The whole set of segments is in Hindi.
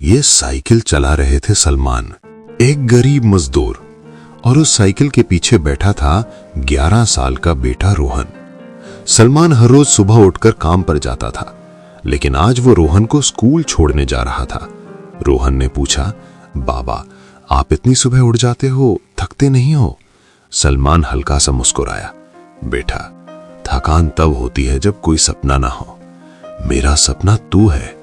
ये साइकिल चला रहे थे सलमान, एक गरीब मजदूर, और उस साइकिल के पीछे बैठा था 11 साल का बेटा रोहन। सलमान हर रोज सुबह उठकर काम पर जाता था, लेकिन आज वो रोहन को स्कूल छोड़ने जा रहा था। रोहन ने पूछा, बाबा आप इतनी सुबह उठ जाते हो, थकते नहीं हो? सलमान हल्का सा मुस्कुराया, बेटा थकान तब होती है जब कोई सपना ना हो, मेरा सपना तू है।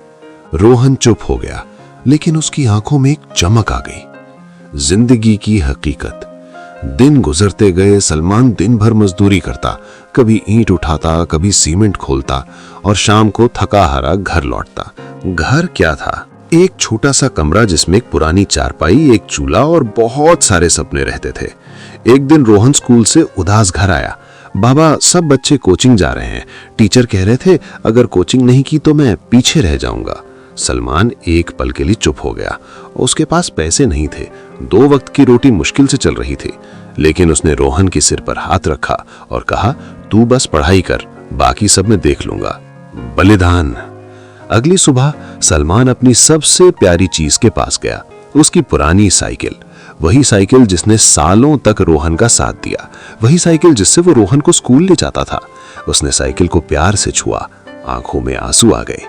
रोहन चुप हो गया, लेकिन उसकी आंखों में एक चमक आ गई। जिंदगी की हकीकत। दिन गुजरते गए। सलमान दिन भर मजदूरी करता, कभी ईंट उठाता, कभी सीमेंट खोलता, और शाम को थका हारा घर लौटता। घर क्या था? एक छोटा सा कमरा जिसमें एक पुरानी चारपाई, एक चूल्हा और बहुत सारे सपने रहते थे। एक दिन रोहन स्कूल से उदास घर आया। बाबा सब बच्चे कोचिंग जा रहे हैं, टीचर कह रहे थे अगर कोचिंग नहीं की तो मैं पीछे रह जाऊंगा। सलमान एक पल के लिए चुप हो गया। उसके पास पैसे नहीं थे, 2 वक्त की रोटी मुश्किल से चल रही थी, लेकिन उसने रोहन के सिर पर हाथ रखा और कहा, तू बस पढ़ाई कर, बाकी सब मैं देख लूंगा। बलिदान। अगली सुबह सलमान अपनी सबसे प्यारी चीज के पास गया, उसकी पुरानी साइकिल। वही साइकिल जिसने सालों तक रोहन का साथ दिया, वही साइकिल जिससे वो रोहन को स्कूल ले जाता था। उसने साइकिल को प्यार से छुआ, आंखों में आंसू आ गए।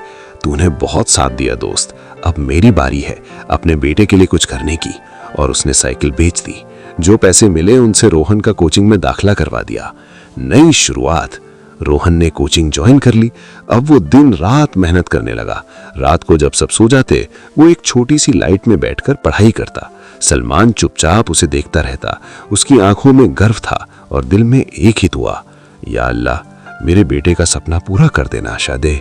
तूने बहुत साथ दिया दोस्त, अब मेरी बारी है अपने बेटे के लिए कुछ करने की। और उसने साइकिल बेच दी। जो पैसे मिले उनसे रोहन का कोचिंग में दाखिला करवा दिया। नई शुरुआत। रोहन ने कोचिंग ज्वाइन कर ली। अब वो दिन रात मेहनत करने लगा। रात को जब सब सो जाते, वो एक छोटी सी लाइट में बैठकर पढ़ाई करता। सलमान चुपचाप उसे देखता रहता। उसकी आंखों में गर्व था और दिल में एक ही दुआ, या अल्लाह मेरे बेटे का सपना पूरा कर देना आशा दे।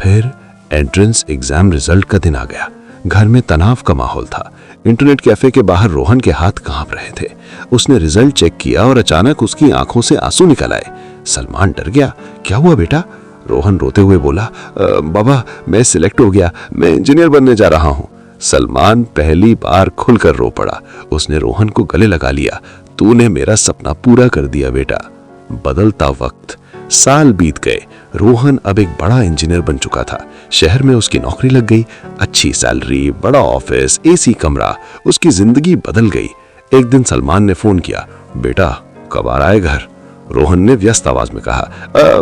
फिर एंट्रेंस एग्जाम रिजल्ट का दिन आ गया। घर में तनाव का माहौल था। इंटरनेट कैफे के बाहर रोहन के हाथ कांप रहे थे। उसने रिजल्ट चेक किया और अचानक उसकी आंखों से आंसू निकल आए। सलमान डर गया। क्या हुआ बेटा? रोहन रोते हुए बोला, बाबा मैं सिलेक्ट हो गया, मैं इंजीनियर बनने जा रहा हूँ। सलमान पहली बार खुलकर रो पड़ा। उसने रोहन को गले लगा लिया। तूने मेरा सपना पूरा कर दिया बेटा। बदलता वक्त। साल बीत गए। रोहन अब एक बड़ा इंजीनियर बन चुका था। शहर में उसकी नौकरी लग गई। अच्छी सैलरी, बड़ा ऑफिस, एसी कमरा। उसकी जिंदगी बदल गई। एक दिन सलमान ने फोन किया, बेटा कब आ रहा है घर? रोहन ने व्यस्त आवाज में कहा,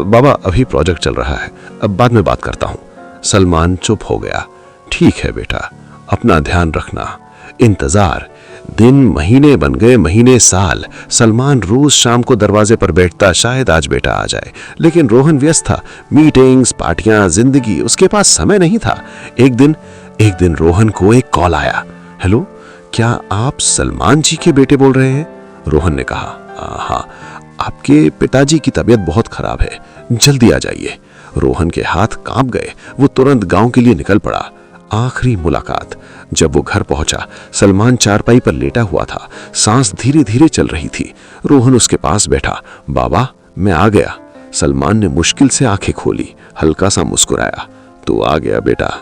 बाबा अभी प्रोजेक्ट चल रहा है, अब बाद में बात करता हूँ। सलमान चुप हो गया। ठीक है बेटा, अपना ध्यान रखना। इंतजार। दिन महीने बन गए, महीने साल। सलमान रोज शाम को दरवाजे पर बैठता, शायद आज बेटा आ जाए, लेकिन रोहन व्यस्त था। मीटिंग्स, पार्टियां, जिंदगी, उसके पास समय नहीं था। एक दिन रोहन को एक कॉल आया। हेलो, क्या आप सलमान जी के बेटे बोल रहे हैं? रोहन ने कहा, हाँ, आपके पिताजी की तबीयत बहुत खराब है, जल्दी आ जाइए। रोहन के हाथ कांप गए। वो तुरंत गांव के लिए निकल पड़ा। आखिरी मुलाकात। जब वो घर पहुंचा, सलमान चारपाई पर लेटा हुआ था। सांस धीरे धीरे चल रही थी। रोहन उसके पास बैठा। बाबा मैं आ गया। सलमान ने मुश्किल से आंखें खोली, हल्का सा मुस्कुराया। तू आ गया बेटा,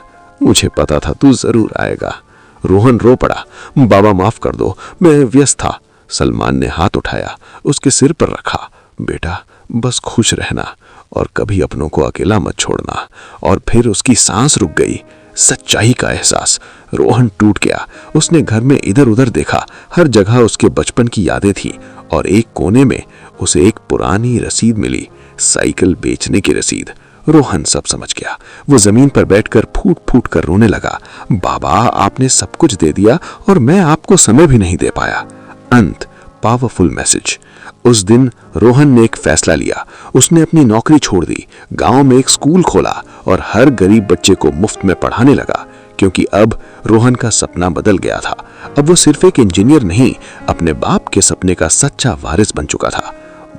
मुझे पता था तू जरूर आएगा। रोहन रो पड़ा। बाबा माफ कर दो, मैं व्यस्त था। सलमान ने हाथ उठाया, उसके सिर पर रखा। बेटा बस खुश रहना और कभी अपनों को अकेला मत छोड़ना। और फिर उसकी सांस रुक गई। सच्चाई का एहसास। रोहन टूट गया। उसने घर में इधर उधर देखा, हर जगह उसके बचपन की यादें थी, और एक कोने में उसे एक पुरानी रसीद मिली, साइकिल बेचने की रसीद। रोहन सब समझ गया। वो जमीन पर बैठकर फूट फूट कर रोने लगा। बाबा आपने सब कुछ दे दिया और मैं आपको समय भी नहीं दे पाया। अंत। Powerful message. उस दिन रोहन ने एक फैसला लिया। उसने अपनी नौकरी छोड़ दी, गांव में एक स्कूल खोला और हर गरीब बच्चे को मुफ्त में पढ़ाने लगा, क्योंकि अब रोहन का सपना बदल गया था। अब वो सिर्फ एक इंजीनियर नहीं, अपने बाप के सपने का सच्चा वारिस बन चुका था।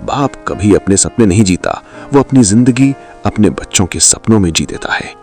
बाप कभी अपने सपने नहीं जीता, वो अपनी जिंदगी अपने बच्चों के सपनों में जी देता है।